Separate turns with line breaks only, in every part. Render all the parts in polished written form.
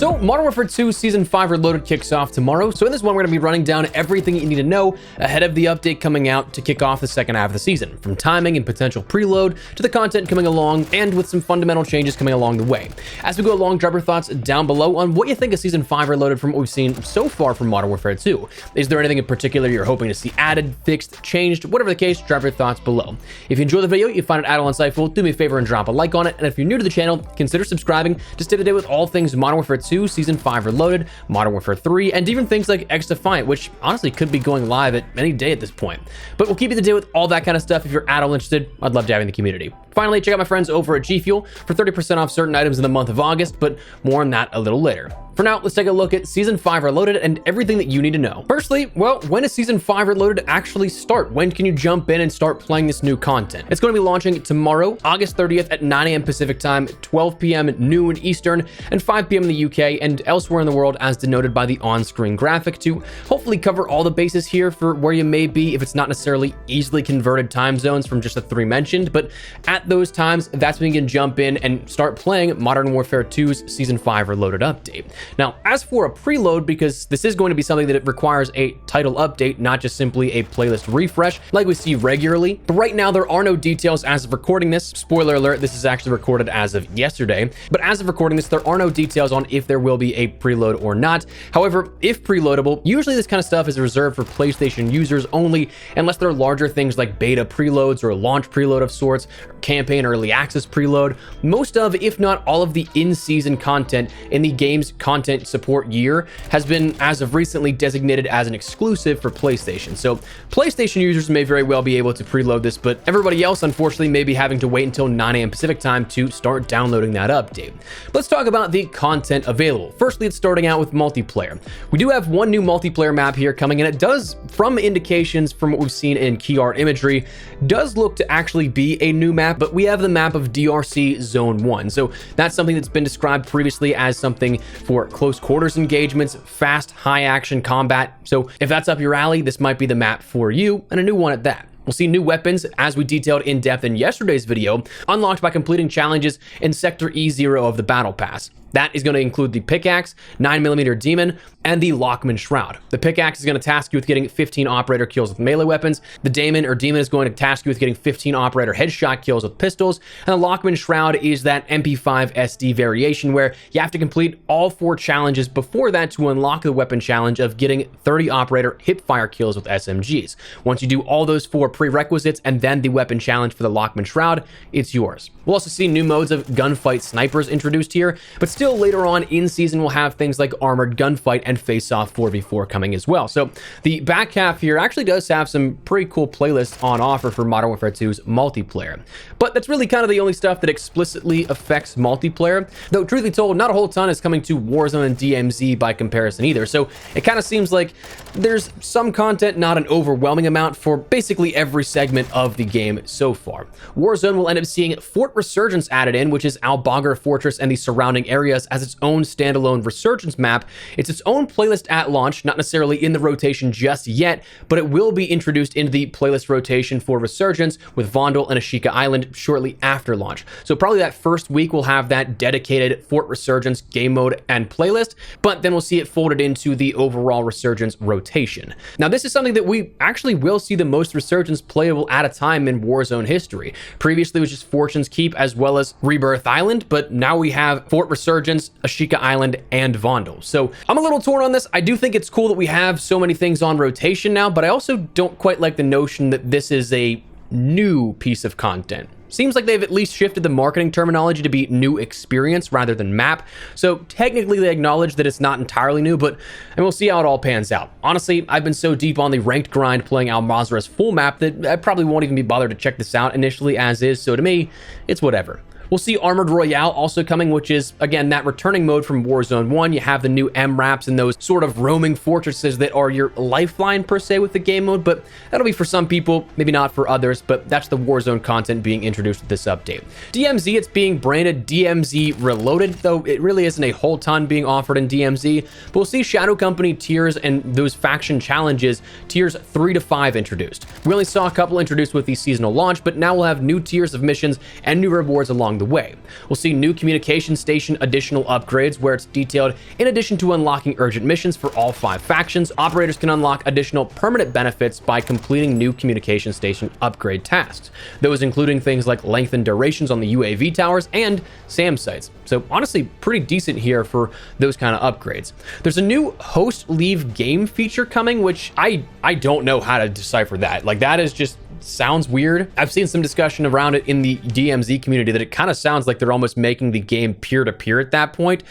So Modern Warfare 2 Season 5 Reloaded kicks off tomorrow. So in this one, we're going to be running down everything you need to know ahead of the update coming out to kick off the second half of the season, from timing and potential preload to the content coming along, and with some fundamental changes coming along the way. As we go along, drop your thoughts down below on what you think of Season 5 Reloaded from what we've seen so far from Modern Warfare 2. Is there anything in particular you're hoping to see added, fixed, changed? Whatever the case, drop your thoughts below. If you enjoy the video, you find it at all insightful, do me a favor and drop a like on it. And if you're new to the channel, consider subscribing to stay up to date with all things Modern Warfare 2 Season 5 Reloaded, Modern Warfare 3, and even things like X-Defiant, which honestly could be going live at any day at this point. But we'll keep you up to date with all that kind of stuff. If you're at all interested, I'd love to have you in the community. Finally, check out my friends over at G Fuel for 30% off certain items in the month of August, but more on that a little later. For now, let's take a look at Season 5 Reloaded and everything that you need to know. Firstly, well, when does Season 5 Reloaded actually start? When can you jump in and start playing this new content? It's going to be launching tomorrow, August 30th at 9 a.m. Pacific time, 12 p.m. noon Eastern, and 5 p.m. in the UK and elsewhere in the world as denoted by the on-screen graphic, to hopefully cover all the bases here for where you may be if it's not necessarily easily converted time zones from just the three mentioned. But at those times, that's when you can jump in and start playing Modern Warfare 2's Season 5 Reloaded update. Now, as for a preload, because this is going to be something that it requires a title update, not just simply a playlist refresh like we see regularly. But right now, there are no details as of recording this. Spoiler alert, this is actually recorded as of yesterday. But as of recording this, there are no details on if there will be a preload or not. However, if preloadable, usually this kind of stuff is reserved for PlayStation users only, unless there are larger things like beta preloads or a launch preload of sorts, or campaign early access preload. Most of, if not all of the in-season content in the game's content support year has been, as of recently, designated as an exclusive for PlayStation. So PlayStation users may very well be able to preload this, but everybody else, unfortunately, may be having to wait until 9 a.m. Pacific time to start downloading that update. Let's talk about the content available. Firstly, it's starting out with multiplayer. We do have one new multiplayer map here coming, and it does, from indications from what we've seen in key art imagery, does look to actually be a new map, but we have the map of DRC Zone 1. So that's something that's been described previously as something for close quarters engagements, fast, high action combat. So if that's up your alley, this might be the map for you, and a new one at that. We'll see new weapons, as we detailed in depth in yesterday's video, unlocked by completing challenges in Sector E0 of the Battle Pass. That is going to include the Pickaxe, 9mm Demon, and the Lockman Shroud. The Pickaxe is going to task you with getting 15 operator kills with melee weapons. The Demon is going to task you with getting 15 operator headshot kills with pistols. And the Lockman Shroud is that MP5 SD variation where you have to complete all 4 challenges before that to unlock the weapon challenge of getting 30 operator hipfire kills with SMGs. Once you do all those 4 prerequisites and then the weapon challenge for the Lockman Shroud, it's yours. We'll also see new modes of gunfight snipers introduced here, but still later on in season we'll have things like armored gunfight and face-off 4v4 coming as well. So the back half here actually does have some pretty cool playlists on offer for Modern Warfare 2's multiplayer. But that's really kind of the only stuff that explicitly affects multiplayer, though truth be told, not a whole ton is coming to Warzone and DMZ by comparison either. So it kind of seems like there's some content, not an overwhelming amount, for basically every segment of the game so far. Warzone will end up seeing Fort Resurgence added in, which is Al Bagher Fortress and the surrounding areas, as its own standalone Resurgence map. It's its own playlist at launch, not necessarily in the rotation just yet, but it will be introduced into the playlist rotation for Resurgence with Vondel and Ashika Island shortly after launch. So probably that first week we'll have that dedicated Fort Resurgence game mode and playlist, but then we'll see it folded into the overall Resurgence rotation. Now this is something that we actually will see the most Resurgence playable at a time in Warzone history. Previously it was just Fortune's Keep as well as Rebirth Island, but now we have Fort Resurgence, Ashika Island, and Vondel. So I'm a little torn on this. I do think it's cool that we have so many things on rotation now, but I also don't quite like the notion that this is a new piece of content. Seems like they've at least shifted the marketing terminology to be new experience rather than map. So technically they acknowledge that it's not entirely new, but and we'll see how it all pans out. Honestly, I've been so deep on the ranked grind playing Al Mazrah's full map that I probably won't even be bothered to check this out initially as is. So to me, it's whatever. We'll see Armored Royale also coming, which is, again, that returning mode from Warzone 1. You have the new MRAPs and those sort of roaming fortresses that are your lifeline, per se, with the game mode, but that'll be for some people, maybe not for others, but that's the Warzone content being introduced with this update. DMZ, it's being branded DMZ Reloaded, though it really isn't a whole ton being offered in DMZ, but we'll see Shadow Company tiers and those faction challenges, tiers 3 to 5 introduced. We only saw a couple introduced with the seasonal launch, but now we'll have new tiers of missions and new rewards along along the way. We'll see new communication station additional upgrades where it's detailed in addition to unlocking urgent missions for all 5 factions, operators can unlock additional permanent benefits by completing new communication station upgrade tasks. Those including things like lengthened durations on the UAV towers and SAM sites. So honestly, pretty decent here for those kind of upgrades. There's a new host leave game feature coming, which I don't know how to decipher that. Like, that is just sounds weird. I've seen some discussion around it in the DMZ community that it kind of sounds like they're almost making the game peer-to-peer at that point.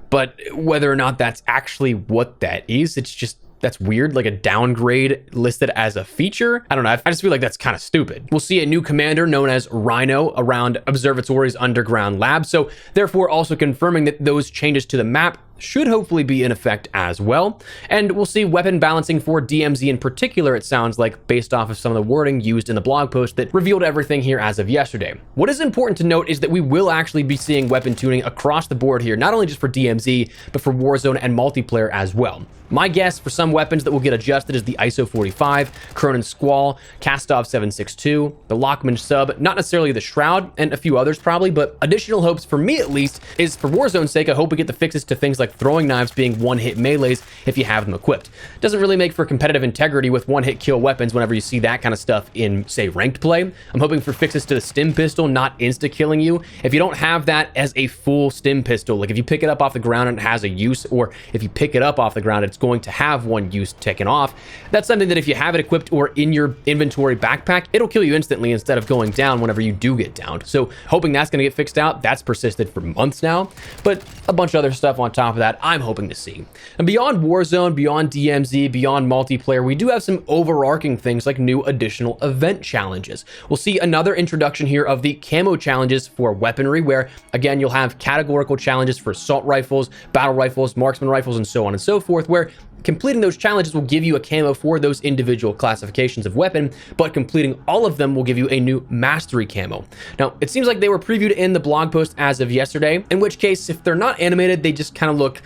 But whether or not that's actually what that is, that's weird, like a downgrade listed as a feature. I don't know. I just feel like that's kind of stupid. We'll see a new commander known as Rhino around Observatory's underground lab. So therefore also confirming that those changes to the map should hopefully be in effect as well. And we'll see weapon balancing for DMZ in particular, it sounds like, based off of some of the wording used in the blog post that revealed everything here as of yesterday. What is important to note is that we will actually be seeing weapon tuning across the board here, not only just for DMZ, but for Warzone and multiplayer as well. My guess for some weapons that will get adjusted is the ISO 45, Cronin Squall, Kastov 762, the Lockman Sub, not necessarily the Shroud, and a few others probably, but additional hopes for me at least is for Warzone's sake, I hope we get the fixes to things like throwing knives being one-hit melees if you have them equipped. Doesn't really make for competitive integrity with one-hit kill weapons whenever you see that kind of stuff in, say, ranked play. I'm hoping for fixes to the stim pistol not insta-killing you. If you don't have that as a full stim pistol, like if you pick it up off the ground and it has a use, or if you pick it up off the ground, it's going to have one use taken off. That's something that if you have it equipped or in your inventory backpack, it'll kill you instantly instead of going down whenever you do get downed. So hoping that's going to get fixed out. That's persisted for months now, but a bunch of other stuff on top of that I'm hoping to see. And beyond Warzone, beyond DMZ, beyond multiplayer, we do have some overarching things like new additional event challenges. We'll see another introduction here of the camo challenges for weaponry, where again, you'll have categorical challenges for assault rifles, battle rifles, marksman rifles, and so on and so forth, where completing those challenges will give you a camo for those individual classifications of weapon, but completing all of them will give you a new mastery camo. Now, it seems like they were previewed in the blog post as of yesterday, in which case, if they're not animated, they just kind of look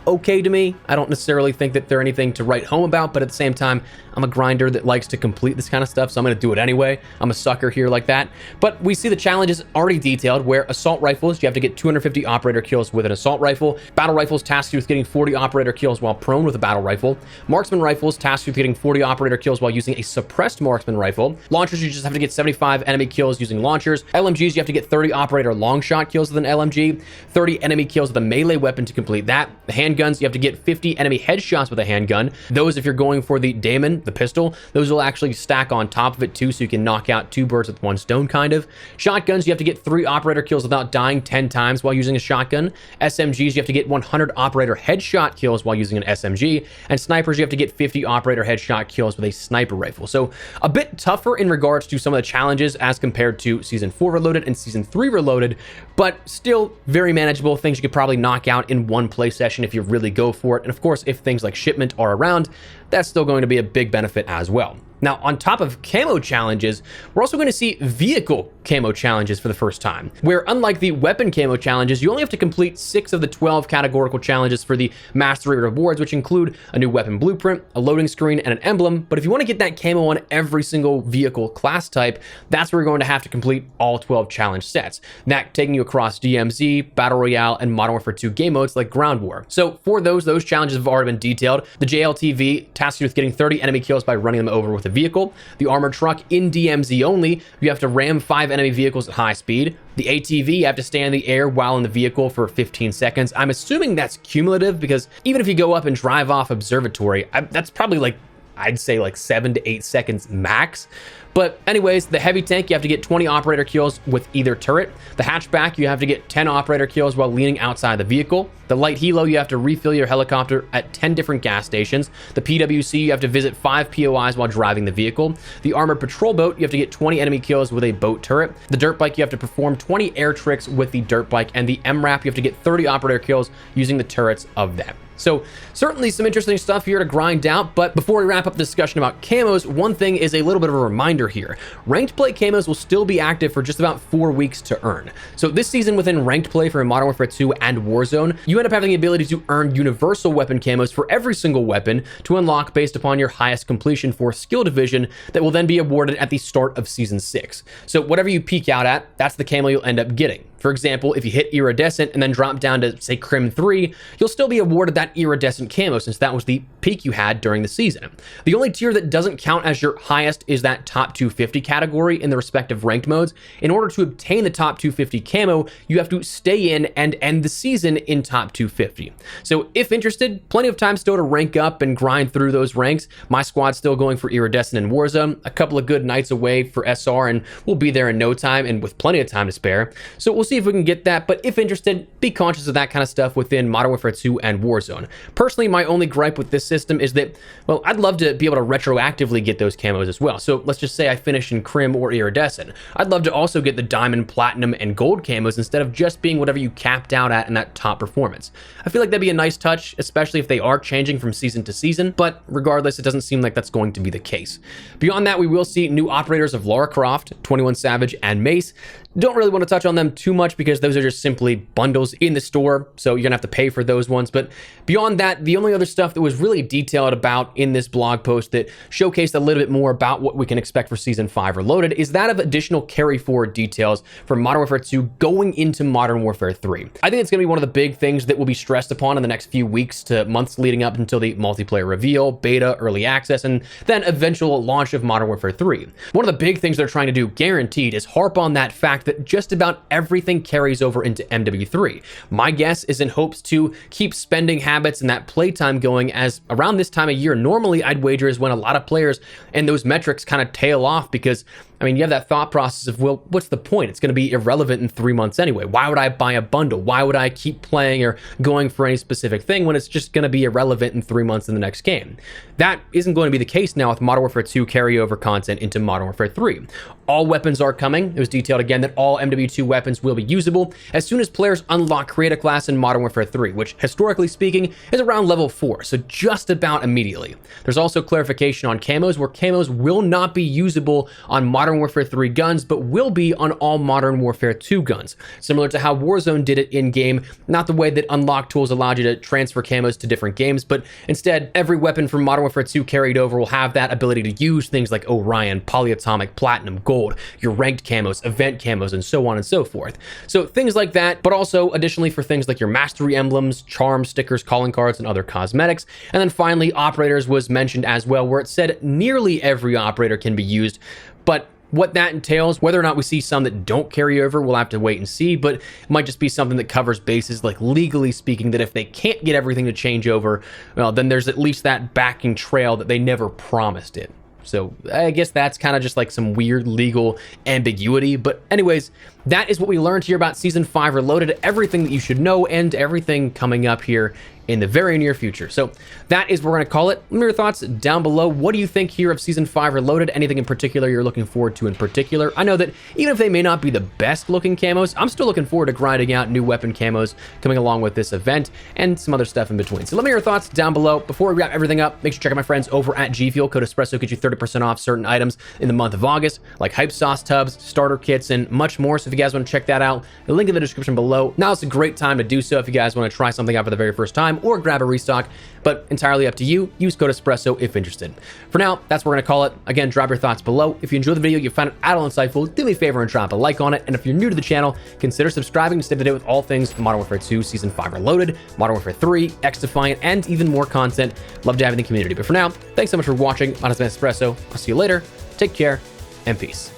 okay to me. I don't necessarily think that they're anything to write home about, but at the same time, I'm a grinder that likes to complete this kind of stuff, so I'm going to do it anyway. I'm a sucker here like that. But we see the challenges already detailed, where assault rifles, you have to get 250 operator kills with an assault rifle. Battle rifles task you with getting 40 operator kills while prone with a battle rifle. Marksman rifles task you with getting 40 operator kills while using a suppressed marksman rifle. Launchers, you just have to get 75 enemy kills using launchers. LMGs, you have to get 30 operator long shot kills with an LMG, 30 enemy kills with a melee weapon to complete that. The handguns, you have to get 50 enemy headshots with a handgun. Those, if you're going for the Daemon, the pistol, those will actually stack on top of it too, so you can knock out 2 birds with 1 stone kind of. Shotguns, you have to get 3 operator kills without dying 10 times while using a shotgun. SMGs, you have to get 100 operator headshot kills while using an SMG. And snipers, you have to get 50 operator headshot kills with a sniper rifle. So a bit tougher in regards to some of the challenges as compared to Season 4 Reloaded and Season 3 Reloaded, but still very manageable, things you could probably knock out in one play session if you really go for it. And of course, if things like shipment are around, that's still going to be a big benefit as well. Now, on top of camo challenges, we're also going to see vehicle camo challenges for the first time, where unlike the weapon camo challenges, you only have to complete 6 of the 12 categorical challenges for the mastery rewards, which include a new weapon blueprint, a loading screen, and an emblem. But if you want to get that camo on every single vehicle class type, that's where you're going to have to complete all 12 challenge sets. That taking you across DMZ, Battle Royale, and Modern Warfare 2 game modes like Ground War. So for those challenges have already been detailed. The JLTV tasks you with getting 30 enemy kills by running them over with a vehicle. The armored truck in DMZ only, you have to ram 5 enemy vehicles at high speed. The ATV, you have to stay in the air while in the vehicle for 15 seconds. I'm assuming that's cumulative, because even if you go up and drive off Observatory, that's probably like, I'd say like 7 to 8 seconds max. But anyways, the heavy tank, you have to get 20 operator kills with either turret. The hatchback, you have to get 10 operator kills while leaning outside the vehicle. The light helo, you have to refill your helicopter at 10 different gas stations. The PWC, you have to visit 5 POIs while driving the vehicle. The armored patrol boat, you have to get 20 enemy kills with a boat turret. The dirt bike, you have to perform 20 air tricks with the dirt bike. And the MRAP, you have to get 30 operator kills using the turrets of that. So certainly some interesting stuff here to grind out, but before we wrap up the discussion about camos, one thing is a little bit of a reminder here. Ranked play camos will still be active for just about 4 weeks to earn. So this season within ranked play for Modern Warfare 2 and Warzone, you end up having the ability to earn universal weapon camos for every single weapon to unlock based upon your highest completion for skill division that will then be awarded at the start of Season 6. So whatever you peak out at, that's the camo you'll end up getting. For example, if you hit Iridescent and then drop down to, say, Crim 3, you'll still be awarded that Iridescent camo since that was the peak you had during the season. The only tier that doesn't count as your highest is that top 250 category in the respective ranked modes. In order to obtain the top 250 camo, you have to stay in and end the season in top 250. So if interested, plenty of time still to rank up and grind through those ranks. My squad's still going for Iridescent and Warzone, a couple of good nights away for SR, and we'll be there in no time and with plenty of time to spare. So we'll see if we can get that, but if interested, be conscious of that kind of stuff within Modern Warfare 2 and Warzone. Personally, my only gripe with this system is that, well, I'd love to be able to retroactively get those camos as well. So let's just say I finish in Crim or Iridescent. I'd love to also get the Diamond, Platinum, and Gold camos instead of just being whatever you capped out at in that top performance. I feel like that'd be a nice touch, especially if they are changing from season to season, but regardless, it doesn't seem like that's going to be the case. Beyond that, we will see new operators of Lara Croft, 21 Savage, and Mace. Don't really want to touch on them too much because those are just simply bundles in the store, so you're gonna have to pay for those ones. But beyond that, the only other stuff that was really detailed about in this blog post that showcased a little bit more about what we can expect for Season 5 Reloaded is that of additional carry forward details for Modern Warfare 2 going into Modern Warfare 3. I think it's gonna be one of the big things that will be stressed upon in the next few weeks to months leading up until the multiplayer reveal, beta, early access, and then eventual launch of Modern Warfare 3. One of the big things they're trying to do, guaranteed, is harp on that fact that just about everything carries over into MW3. My guess is in hopes to keep spending habits and that playtime going, as around this time of year, normally I'd wager is when a lot of players and those metrics kind of tail off because, I mean, you have that thought process of, well, what's the point? It's going to be irrelevant in 3 months anyway. Why would I buy a bundle? Why would I keep playing or going for any specific thing when it's just going to be irrelevant in 3 months in the next game? That isn't going to be the case now with Modern Warfare 2 carryover content into Modern Warfare 3. All weapons are coming. It was detailed again that all MW2 weapons will be usable as soon as players unlock Create a Class in Modern Warfare 3, which historically speaking is around level 4, so just about immediately. There's also clarification on camos, where camos will not be usable on Modern Warfare 3 guns, but will be on all Modern Warfare 2 guns, similar to how Warzone did it in-game, not the way that unlock tools allowed you to transfer camos to different games, but instead every weapon from Modern Warfare 2 carried over will have that ability to use things like Orion, Polyatomic, Platinum, Gold, your ranked camos, event camos, and so on and so forth. So things like that, but also additionally for things like your mastery emblems, charms, stickers, calling cards, and other cosmetics. And then finally, operators was mentioned as well, where it said nearly every operator can be used, but what that entails, whether or not we see some that don't carry over, we'll have to wait and see, but it might just be something that covers bases, like legally speaking, that if they can't get everything to change over, well, then there's at least that backing trail that they never promised it. So I guess that's kind of just like some weird legal ambiguity. But anyways, that is what we learned here about Season 5 Reloaded, everything that you should know and everything coming up here in the very near future. So that is what we're going to call it. Let me know your thoughts down below. What do you think here of Season 5 Reloaded? Anything in particular you're looking forward to in particular? I know that even if they may not be the best looking camos, I'm still looking forward to grinding out new weapon camos coming along with this event and some other stuff in between. So let me know your thoughts down below. Before we wrap everything up, make sure to check out my friends over at G Fuel. Code Espresso gets you 30% off certain items in the month of August, like hype sauce tubs, starter kits, and much more. So if you guys want to check that out, the link in the description below. Now it's a great time to do so if you guys want to try something out for the very first time or grab a restock, but entirely up to you. Use code Espresso if interested. For now, that's what we're going to call it. Again, drop your thoughts below. If you enjoyed the video, you found it at all insightful, do me a favor and drop a like on it. And if you're new to the channel, consider subscribing to stay up to date with all things Modern Warfare 2 Season 5 Reloaded, Modern Warfare 3, X-Defiant, and even more content. Love to have you in the community. But for now, thanks so much for watching. My name is Espresso. I'll see you later. Take care and peace.